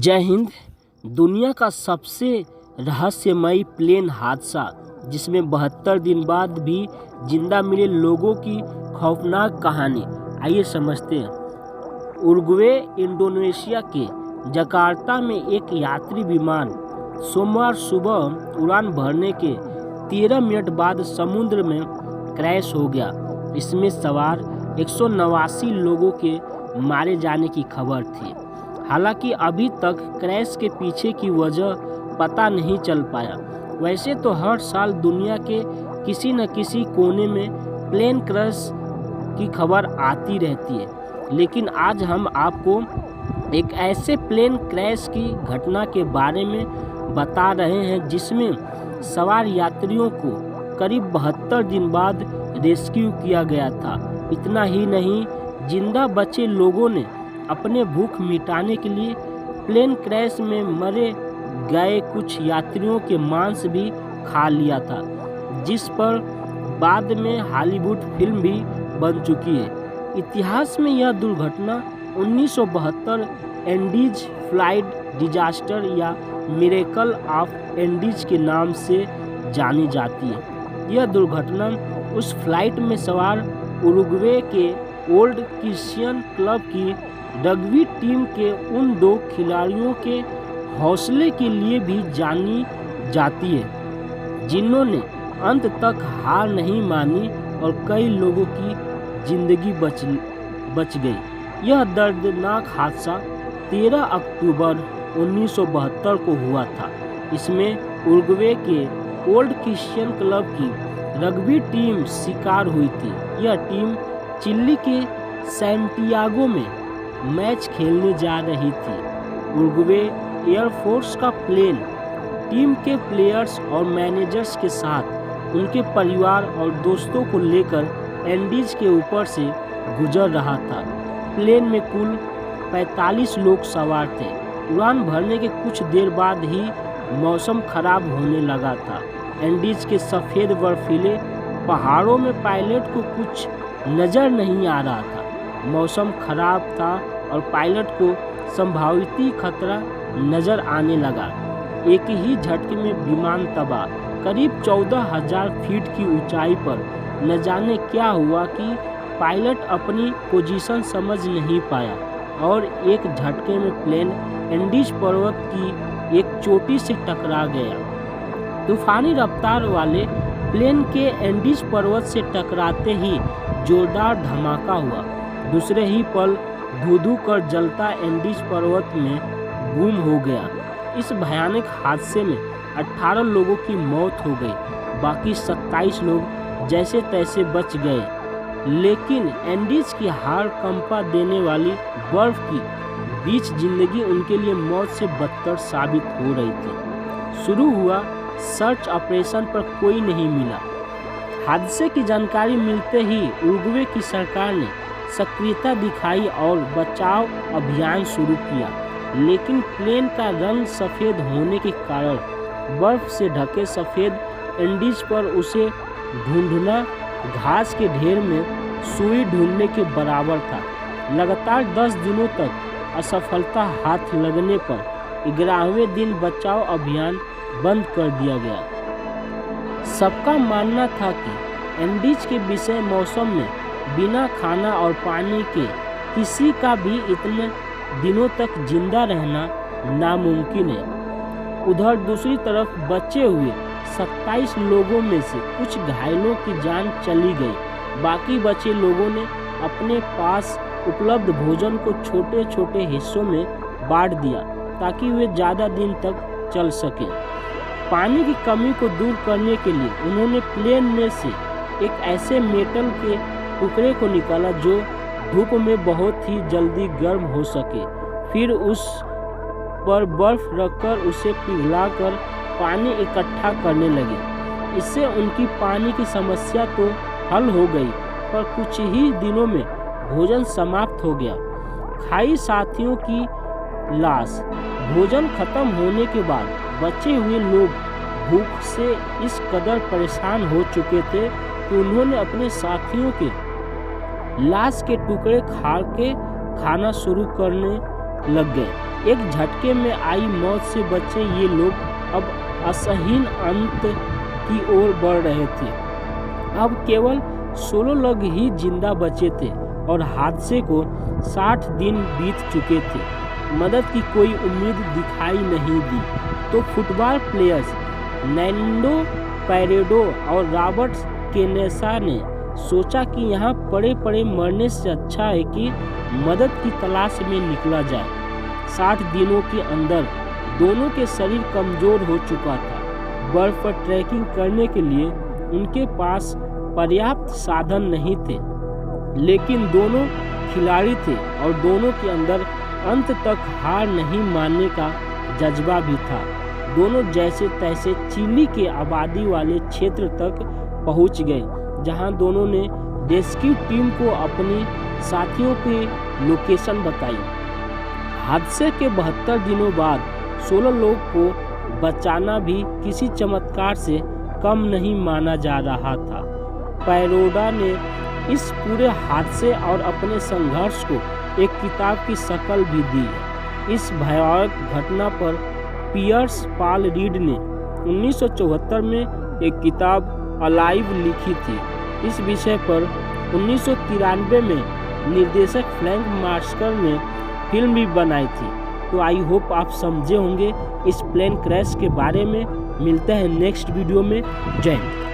जय हिंद। दुनिया का सबसे रहस्यमयी प्लेन हादसा जिसमें 72 दिन बाद भी जिंदा मिले लोगों की खौफनाक कहानी, आइए समझते हैं। उरुग्वे इंडोनेशिया के जकार्ता में एक यात्री विमान सोमवार सुबह उड़ान भरने के 13 मिनट बाद समुद्र में क्रैश हो गया। इसमें सवार 189 लोगों के मारे जाने की खबर थी। हालांकि अभी तक क्रैश के पीछे की वजह पता नहीं चल पाया। वैसे तो हर साल दुनिया के किसी न किसी कोने में प्लेन क्रैश की खबर आती रहती है, लेकिन आज हम आपको एक ऐसे प्लेन क्रैश की घटना के बारे में बता रहे हैं जिसमें सवार यात्रियों को करीब 72 दिन बाद रेस्क्यू किया गया था। इतना ही नहीं, जिंदा बचे लोगों ने अपने भूख मिटाने के लिए प्लेन क्रैश में मरे गए कुछ यात्रियों के मांस भी खा लिया था, जिस पर बाद में हॉलीवुड फिल्म भी बन चुकी है। इतिहास में यह दुर्घटना 1972 एंडीज फ्लाइट डिजास्टर या मिरेकल ऑफ एंडीज के नाम से जानी जाती है। यह दुर्घटना उस फ्लाइट में सवार उरुग्वे के ओल्ड क्रिश्चियन क्लब की रग्बी टीम के उन 2 खिलाड़ियों के हौसले के लिए भी जानी जाती है, जिन्होंने अंत तक हार नहीं मानी और कई लोगों की जिंदगी बच गई। यह दर्दनाक हादसा 13 अक्टूबर 1972 को हुआ था। इसमें उरुग्वे के ओल्ड क्रिश्चियन क्लब की रग्बी टीम शिकार हुई थी। यह टीम चिली के सैंटियागो में मैच खेलने जा रही थी। उरुग्वे एयरफोर्स का प्लेन टीम के प्लेयर्स और मैनेजर्स के साथ उनके परिवार और दोस्तों को लेकर एंडीज के ऊपर से गुजर रहा था। प्लेन में कुल 45 लोग सवार थे। उड़ान भरने के कुछ देर बाद ही मौसम खराब होने लगा था। एंडीज के सफ़ेद बर्फीले पहाड़ों में पायलट को कुछ नज़र नहीं आ रहा था। मौसम खराब था और पायलट को संभावित खतरा नज़र आने लगा। एक ही झटके में विमान तबाह। करीब 14,000 फीट की ऊंचाई पर न जाने क्या हुआ कि पायलट अपनी पोजीशन समझ नहीं पाया और एक झटके में प्लेन एंडीज पर्वत की एक चोटी से टकरा गया। तूफानी रफ्तार वाले प्लेन के एंडीज पर्वत से टकराते ही जोरदार धमाका हुआ। दूसरे ही पल धू कर जलता एंडीज पर्वत में गुम हो गया। इस भयानक हादसे में 18 लोगों की मौत हो गई। बाकी 27 लोग जैसे तैसे बच गए, लेकिन एंडीज की हार कंपा देने वाली बर्फ की बीच जिंदगी उनके लिए मौत से बदतर साबित हो रही थी। शुरू हुआ सर्च ऑपरेशन पर कोई नहीं मिला। हादसे की जानकारी मिलते ही उरुग्वे की सरकार ने सक्रियता दिखाई और बचाव अभियान शुरू किया, लेकिन प्लेन का रंग सफ़ेद होने के कारण बर्फ से ढके सफ़ेद एंडीज पर उसे ढूंढना घास के ढेर में सुई ढूंढने के बराबर था। लगातार 10 दिनों तक असफलता हाथ लगने पर 11वें दिन बचाव अभियान बंद कर दिया गया। सबका मानना था कि एंडीज के विषय मौसम में बिना खाना और पानी के किसी का भी इतने दिनों तक जिंदा रहना नामुमकिन है। उधर दूसरी तरफ बचे हुए 27 लोगों में से कुछ घायलों की जान चली गई। बाकी बचे लोगों ने अपने पास उपलब्ध भोजन को छोटे छोटे हिस्सों में बांट दिया ताकि वे ज़्यादा दिन तक चल सकें। पानी की कमी को दूर करने के लिए उन्होंने प्लेन में से एक ऐसे मेटल के टुकड़े को निकाला जो धूप में बहुत ही जल्दी गर्म हो सके। फिर उस पर बर्फ रखकर उसे पिघलाकर पानी इकट्ठा करने लगे। इससे उनकी पानी की समस्या तो हल हो गई, पर कुछ ही दिनों में भोजन समाप्त हो गया। खाई साथियों की लाश। भोजन खत्म होने के बाद बचे हुए लोग भूख से इस कदर परेशान हो चुके थे कि उन्होंने अपने साथियों के लाश के टुकड़े खा के खाना शुरू करने लग गए। एक झटके में आई मौत से बचे ये लोग अब असहीन अंत की ओर बढ़ रहे थे। अब केवल 16 लोग ही जिंदा बचे थे और हादसे को 60 दिन बीत चुके थे। मदद की कोई उम्मीद दिखाई नहीं दी तो फुटबॉल प्लेयर्स नैंडो पैरेडो और रॉबर्ट केनेसा ने सोचा कि यहाँ पड़े पड़े मरने से अच्छा है कि मदद की तलाश में निकला जाए। 60 दिनों के अंदर दोनों के शरीर कमज़ोर हो चुका था। बर्फ पर ट्रैकिंग करने के लिए उनके पास पर्याप्त साधन नहीं थे, लेकिन दोनों खिलाड़ी थे और दोनों के अंदर अंत तक हार नहीं मानने का जज्बा भी था। दोनों जैसे तैसे चिली के आबादी वाले क्षेत्र तक पहुंच गए, जहां दोनों ने रेस्क्यू टीम को अपनी साथियों की लोकेशन बताई। हादसे के 72 दिनों बाद 16 लोग को बचाना भी किसी चमत्कार से कम नहीं माना जा रहा था। पैरोडा ने इस पूरे हादसे और अपने संघर्ष को एक किताब की शक्ल भी दी है। इस भयावह घटना पर पियर्स पॉल रीड ने 1974 में एक किताब अलाइव लिखी थी। इस विषय पर 1993 में निर्देशक फ्रैंक मार्शल ने फिल्म भी बनाई थी। तो आई होप आप समझे होंगे इस प्लेन क्रैश के बारे में। मिलते हैं नेक्स्ट वीडियो में। जय हिंद।